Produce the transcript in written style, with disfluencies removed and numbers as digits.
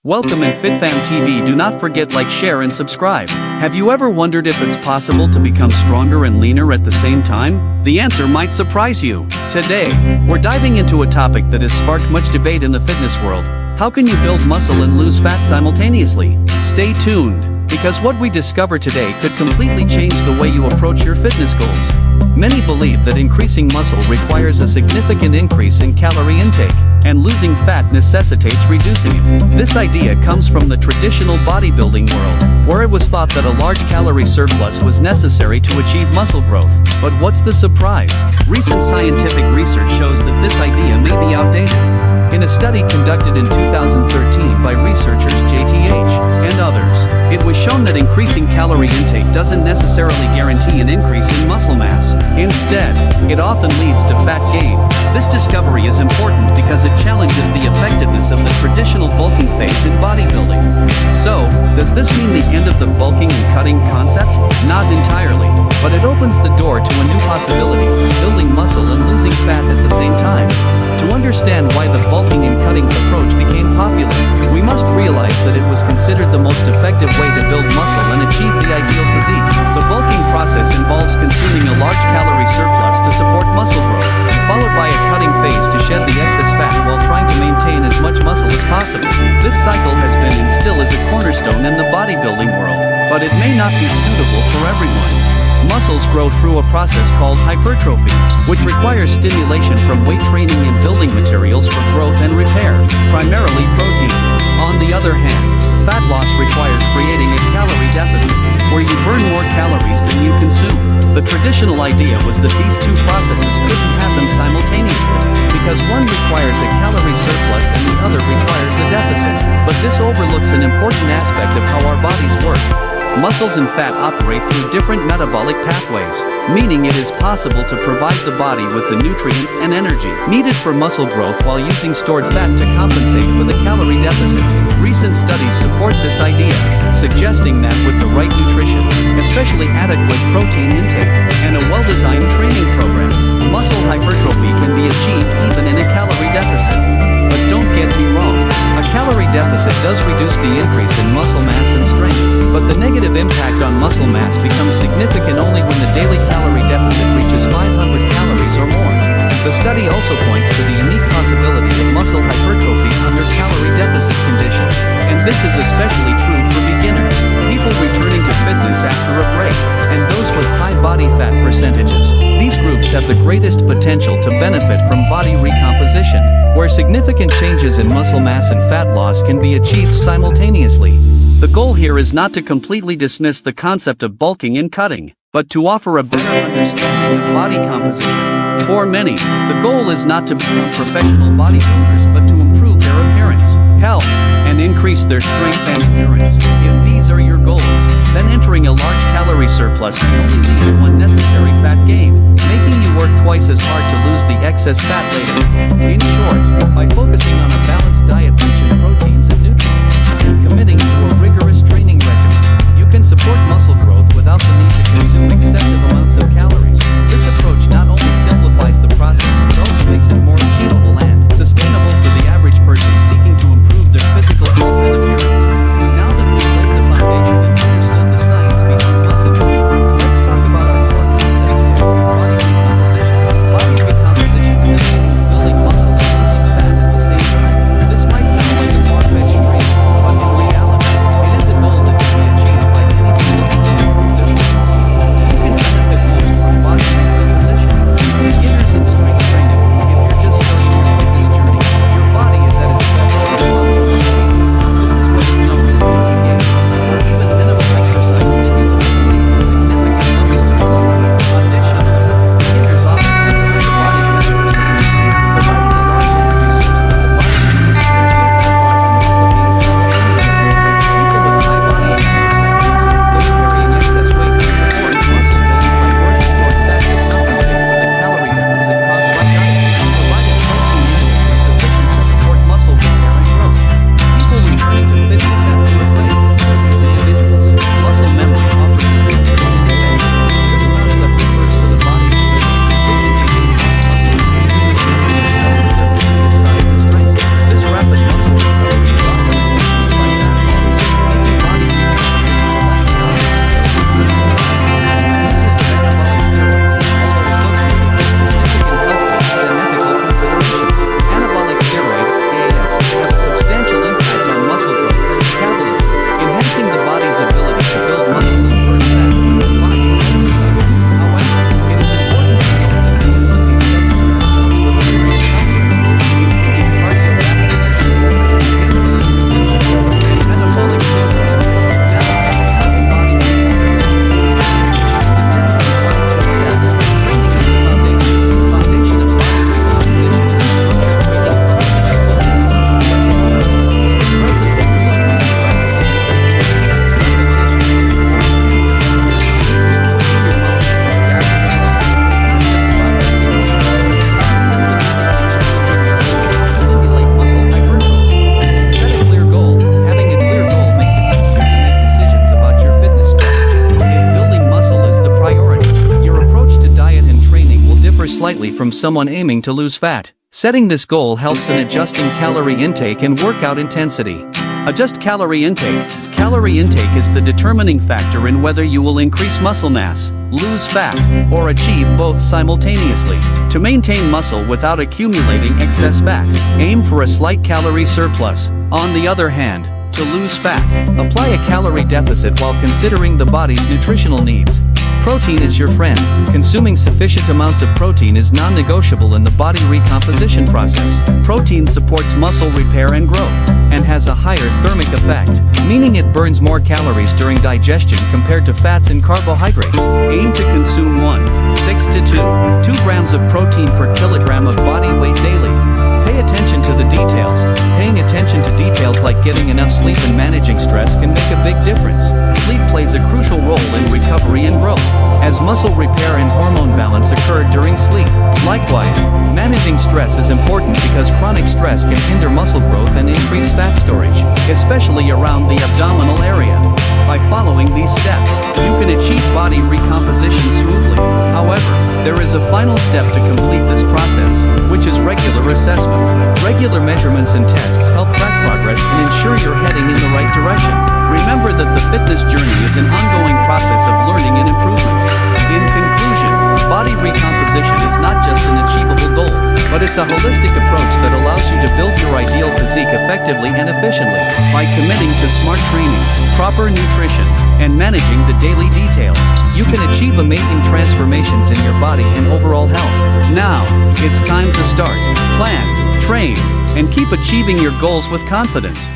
Welcome and FitFam TV. Do not forget like, share and subscribe. Have you ever wondered if it's possible to become stronger and leaner at the same time? The answer might surprise you. Today, we're diving into a topic that has sparked much debate in the fitness world. How can you build muscle and lose fat simultaneously? Stay tuned, because what we discover today could completely change the way you approach your fitness goals. Many believe that increasing muscle requires a significant increase in calorie intake, and losing fat necessitates reducing it. This idea comes from the traditional bodybuilding world, where it was thought that a large calorie surplus was necessary to achieve muscle growth. But what's the surprise? Recent scientific research shows that this idea may be outdated. In a study conducted in 2013 by researchers JTH and others, it was shown that increasing calorie intake doesn't necessarily guarantee an increase in muscle mass. Instead, it often leads to fat gain. This discovery is important because it challenges the effectiveness of the traditional bulking phase in bodybuilding. So, does this mean the end of the bulking and cutting concept? Not entirely, but it opens the door to a new possibility: building muscle and losing fat at the same time. To understand why the bulking and cutting approach became popular, we must realize that it was considered the most effective way to build muscle and achieve the ideal physique. The bulking process involves consuming a large calorie surplus to support muscle growth, followed by a cutting phase to shed the excess fat while trying to maintain as much muscle as possible. This cycle has been and still is a cornerstone in the bodybuilding world, but it may not be suitable for everyone. Muscles grow through a process called hypertrophy, which requires stimulation from weight training and building materials for growth and repair, primarily proteins. On the other hand, fat loss requires creating a calorie deficit, where you burn more calories than you consume. The traditional idea was that these two processes couldn't happen simultaneously, because one requires a calorie surplus and the other requires a deficit. But this overlooks an important aspect of how our bodies work. Muscles and fat operate through different metabolic pathways, meaning it is possible to provide the body with the nutrients and energy needed for muscle growth while using stored fat to compensate for the calorie deficit. Recent studies support this idea, suggesting that with the right nutrition, especially adequate protein intake, and a well-designed training program, muscle hypertrophy can be achieved even in a calorie deficit. But don't get me wrong, a calorie deficit does reduce the increase in muscle mass and strength, but the negative impact on muscle mass becomes significant only when the daily calorie deficit reaches 500 calories or more. The study also points to the unique possibility of muscle hypertrophy under calorie deficit conditions, and this is especially true for beginners, people returning to fitness after a break, and those with high body fat percentages. These groups have the greatest potential to benefit from body recomposition, where significant changes in muscle mass and fat loss can be achieved simultaneously. The goal here is not to completely dismiss the concept of bulking and cutting, but to offer a better understanding of body composition. For many, the goal is not to become professional bodybuilders but to improve their appearance, health, and increase their strength and endurance. If these are your goals, then entering a large calorie surplus may only lead to unnecessary fat gain, making you work twice as hard to lose the excess fat later. In short, by focusing on a balanced diet rich in proteins and nutrients, and committing to a rigorous training regimen, you can support muscle growth without the need to consume excessive amounts of calories. This approach not only simplifies the process but also makes it more achievable and sustainable for the average person seeking to improve their physical health and appearance. Now that we've laid the foundation and understood the science behind muscle building, let's talk about our core concept today: body recomposition. Body recomposition simply means building muscle and losing fat at the same time. This might sound like a far-fetched slightly from someone aiming to lose fat. Setting this goal helps in adjusting calorie intake and workout intensity. Adjust calorie intake. Calorie intake is the determining factor in whether you will increase muscle mass, lose fat, or achieve both simultaneously. To maintain muscle without accumulating excess fat, aim for a slight calorie surplus. On the other hand, to lose fat, apply a calorie deficit while considering the body's nutritional needs. Protein is your friend. Consuming sufficient amounts of protein is non-negotiable in the body recomposition process. Protein supports muscle repair and growth, and has a higher thermic effect, meaning it burns more calories during digestion compared to fats and carbohydrates. Aim to consume 1.6 to 2 grams of protein per kilogram of body weight daily. Pay attention to the details. Paying attention to details like getting enough sleep and managing stress can make a big difference. Sleep plays a crucial role in recovery and growth, as muscle repair and hormone balance occur during sleep. Likewise, managing stress is important because chronic stress can hinder muscle growth and increase fat storage, especially around the abdominal area. By following these steps, you can achieve body recomposition smoothly. However, there is a final step to complete this process, which is regular assessment. Regular measurements and tests help track progress and ensure you're heading in the right direction. Remember that the fitness journey is an ongoing process of learning and improvement. In conclusion, body recomposition is not just an achievable goal, but it's a holistic approach that allows you to build your ideal physique effectively and efficiently. By committing to smart training, proper nutrition, and managing the daily details, you can achieve amazing transformations in your body and overall health. Now, it's time to start, plan, train, and keep achieving your goals with confidence.